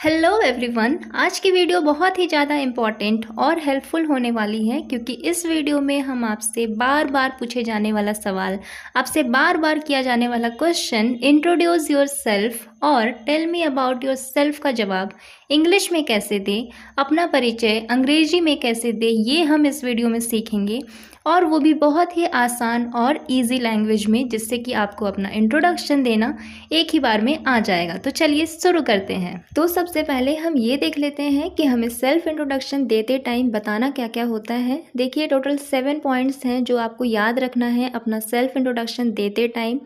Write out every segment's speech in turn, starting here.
Hello everyone. आज की video बहुत ही ज़्यादा इम्पॉर्टेंट और हेल्पफुल होने वाली है क्योंकि इस वीडियो में हम आपसे बार बार पूछे जाने वाला सवाल, आपसे बार बार किया जाने वाला क्वेश्चन इंट्रोड्यूस योर सेल्फ और tell me about yourself का जवाब इंग्लिश में कैसे दें, अपना परिचय अंग्रेजी में कैसे दें, ये हम इस वीडियो में सीखेंगे और वो भी बहुत ही आसान और इजी लैंग्वेज में, जिससे कि आपको अपना इंट्रोडक्शन देना एक ही बार में आ जाएगा। तो चलिए शुरू करते हैं। तो सबसे पहले हम ये देख लेते हैं कि हमें सेल्फ इंट्रोडक्शन देते टाइम बताना क्या क्या होता है। देखिए टोटल 7 पॉइंट्स हैं जो आपको याद रखना है अपना सेल्फ इंट्रोडक्शन देते टाइम।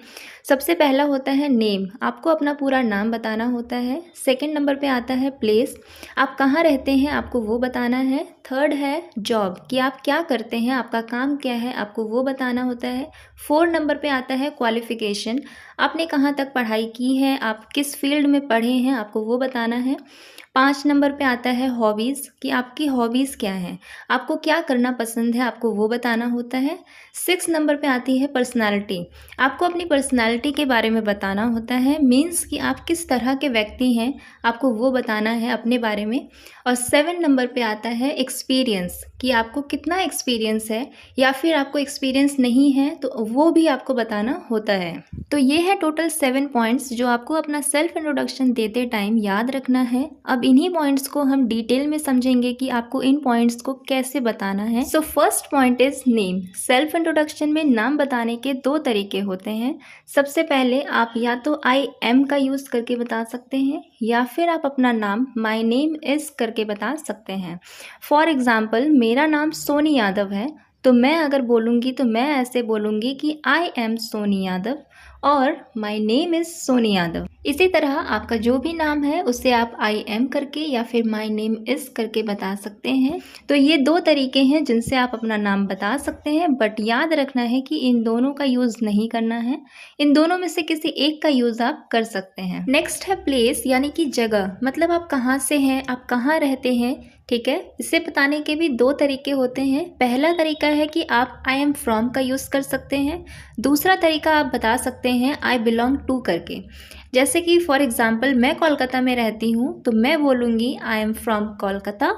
सबसे पहला होता है नेम, आपको अपना पूरा नाम बताना होता है। सेकंड नंबर पे आता है प्लेस, आप कहाँ रहते हैं आपको वो बताना है। थर्ड है जॉब, कि आप क्या करते हैं, आपका काम क्या है, आपको वो बताना होता है। 4 नंबर पे आता है क्वालिफिकेशन, आपने कहाँ तक पढ़ाई की है, आप किस फील्ड में पढ़े हैं, आपको वो बताना है। 5 नंबर पे आता है हॉबीज़, कि आपकी हॉबीज़ क्या हैं, आपको क्या करना पसंद है, आपको वो बताना होता है। 6 नंबर पे आती है पर्सनालिटी, आपको अपनी पर्सनालिटी के बारे में बताना होता है, मीन्स कि आप किस तरह के व्यक्ति हैं, आपको वो बताना है अपने बारे में। और 7 नंबर पे आता है एक्सपीरियंस, कि आपको कितना एक्सपीरियंस है या फिर आपको एक्सपीरियंस नहीं है तो वो भी आपको बताना होता है। तो ये है टोटल 7 पॉइंट्स जो आपको अपना सेल्फ इंट्रोडक्शन देते टाइम याद रखना है। अब इन्हीं पॉइंट्स को हम डिटेल में समझेंगे कि आपको इन पॉइंट्स को कैसे बताना है। So first point is name. Self introduction में नाम बताने के 2 तरीके होते हैं। सबसे पहले आप या तो आई एम का यूज़ करके बता सकते हैं या फिर आप अपना नाम माई नेम इज़ करके बता सकते हैं। फॉर एग्ज़ाम्पल मेरा नाम सोनी यादव है, तो मैं अगर बोलूँगी तो मैं ऐसे बोलूँगी कि आई एम सोनी यादव और my name is Soni Yadav. इसी तरह आपका जो भी नाम है उसे आप आई एम करके या फिर माई नेम इज़ करके बता सकते हैं। तो ये 2 तरीके हैं जिनसे आप अपना नाम बता सकते हैं, बट याद रखना है कि इन दोनों का यूज़ नहीं करना है, इन दोनों में से किसी एक का यूज़ आप कर सकते हैं। नेक्स्ट है प्लेस, यानी कि जगह, मतलब आप कहाँ से हैं, आप कहाँ रहते हैं। ठीक है, इसे बताने के भी 2 तरीके होते हैं। पहला तरीका है कि आप आई एम फ्रॉम का यूज़ कर सकते हैं। दूसरा तरीका आप बता सकते हैं आई बिलोंग टू करके। जैसे कि फॉर एग्ज़ाम्पल मैं कोलकाता में रहती हूँ तो मैं बोलूँगी I am from Kolkata,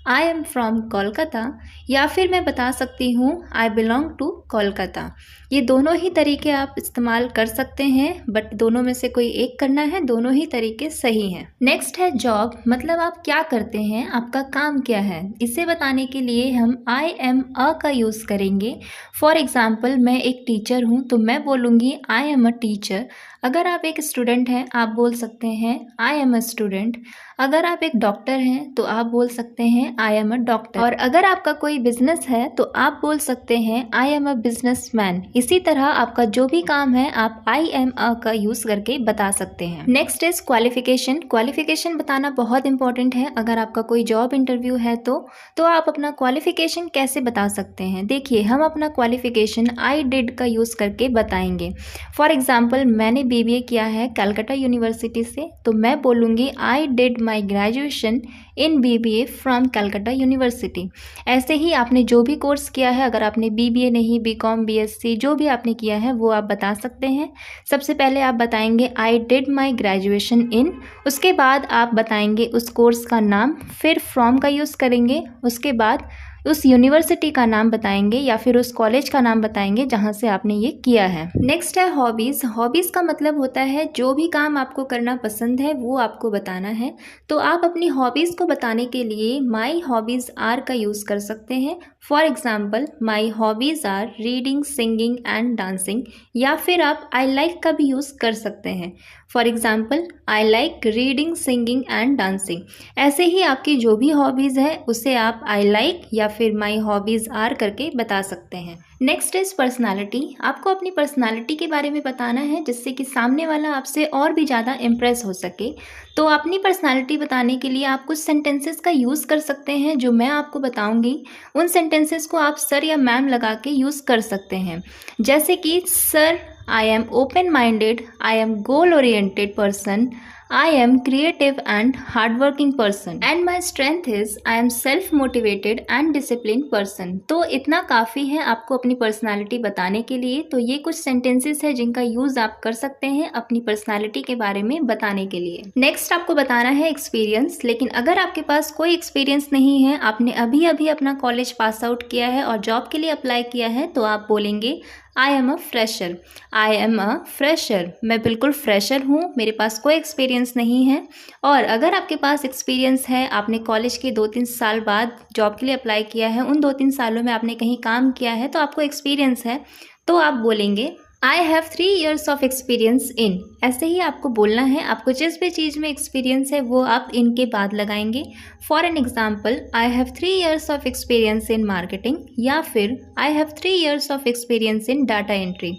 I am from Kolkata, या फिर मैं बता सकती हूँ आई बिलोंग टू कोलकाता। ये दोनों ही तरीके आप इस्तेमाल कर सकते हैं, बट दोनों में से कोई एक करना है, दोनों ही तरीके सही हैं। नेक्स्ट है जॉब, मतलब आप क्या करते हैं, आपका काम क्या है। इसे बताने के लिए हम आई एम अ का यूज़ करेंगे। फॉर एग्ज़ाम्पल मैं एक टीचर हूँ तो मैं बोलूँगी आई एम अ टीचर। अगर आप एक स्टूडेंट हैं आप बोल सकते हैं आई एम अ स्टूडेंट। अगर आप एक डॉक्टर हैं तो आप बोल सकते हैं आई एम अ डॉक्टर। और अगर आपका कोई बिजनेस है तो आप बोल सकते हैं आई एम अ बिजनेसमैन। इसी तरह आपका जो भी काम है आप आई एम अ का यूज़ करके बता सकते हैं। Next is qualification. क्वालिफिकेशन बताना बहुत इंपॉर्टेंट है। अगर आपका कोई जॉब इंटरव्यू है तो आप अपना क्वालिफिकेशन कैसे बता सकते हैं। देखिए हम अपना क्वालिफिकेशन आई डिड का यूज़ करके बताएंगे। फॉर एग्ज़ाम्पल मैंने बीबीए किया है कलकत्ता यूनिवर्सिटी से, तो मैं बोलूँगी I did my graduation in BBA from Calcutta university. ऐसे ही आपने जो भी कोर्स किया है, अगर आपने बीबीए नहीं बीकॉम बीएससी जो भी आपने किया है वो आप बता सकते हैं। सबसे पहले आप बताएंगे I did my graduation in, उसके बाद आप बताएंगे उस कोर्स का नाम, फिर फ्रॉम का यूज़ करेंगे, उसके बाद उस यूनिवर्सिटी का नाम बताएंगे या फिर उस कॉलेज का नाम बताएंगे जहाँ से आपने ये किया है। नेक्स्ट है हॉबीज़। हॉबीज़ का मतलब होता है जो भी काम आपको करना पसंद है वो आपको बताना है। तो आप अपनी हॉबीज़ को बताने के लिए माई हॉबीज़ आर का यूज़ कर सकते हैं। For example my hobbies are reading singing and dancing, या फिर आप आई लाइक का भी यूज़ कर सकते हैं। For example I like reading singing and dancing. ऐसे ही आपकी जो भी हॉबीज़ है उसे आप आई लाइक या फिर माई हॉबीज़ आर करके बता सकते हैं। Next is personality. आपको अपनी पर्सनालिटी के बारे में बताना है जिससे कि सामने वाला आपसे और भी ज़्यादा इम्प्रेस हो सके। तो अपनी पर्सनालिटी बताने के लिए आप कुछ सेंटेंसेस का यूज़ कर सकते हैं जो मैं आपको बताऊंगी। उन सेंटेंसेस को आप सर या मैम लगा के यूज़ कर सकते हैं। जैसे कि sir I am open minded, I am goal oriented person, I am creative and hardworking person and my strength is I am self motivated and disciplined person। तो इतना काफ़ी है आपको अपनी पर्सनालिटी बताने के लिए। तो ये कुछ सेंटेंसेस है जिनका यूज़ आप कर सकते हैं अपनी पर्सनालिटी के बारे में बताने के लिए। नेक्स्ट आपको बताना है एक्सपीरियंस। लेकिन अगर आपके पास कोई एक्सपीरियंस नहीं है, आपने अभी अभी अपना कॉलेज पास आउट किया है और जॉब के लिए अप्लाई किया है, तो आप बोलेंगे I am a fresher. I am a fresher, मैं बिल्कुल फ्रेशर हूँ, मेरे पास कोई एक्सपीरियंस नहीं है। और अगर आपके पास एक्सपीरियंस है, आपने कॉलेज के 2-3 साल बाद जॉब के लिए अप्लाई किया है, उन 2-3 सालों में आपने कहीं काम किया है, तो आपको एक्सपीरियंस है, तो आप बोलेंगे I have 3 years of experience in. ऐसे ही आपको बोलना है। आपको जिस भी चीज़ में एक्सपीरियंस है वो आप इनके बाद लगाएंगे। For an example, I have 3 years of experience in marketing, या फिर I have 3 years of experience in data entry.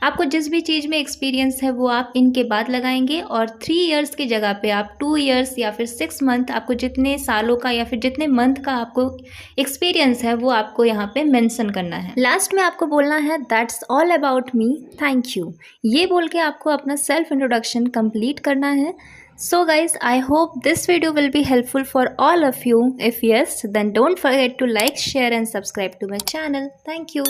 आपको जिस भी चीज़ में एक्सपीरियंस है वो आप इनके बाद लगाएंगे और 3 years की जगह पे आप 2 years या फिर 6 month, आपको जितने सालों का या फिर जितने मंथ का आपको एक्सपीरियंस है वो आपको यहाँ पे मेंशन करना है। लास्ट में आपको बोलना है that's all about me, thank you. ये बोल के आपको अपना सेल्फ इंट्रोडक्शन कंप्लीट करना है। So guys, I hope this video will be helpful for all of you. If yes, then don't forget to like, share and subscribe to my channel. Thank you.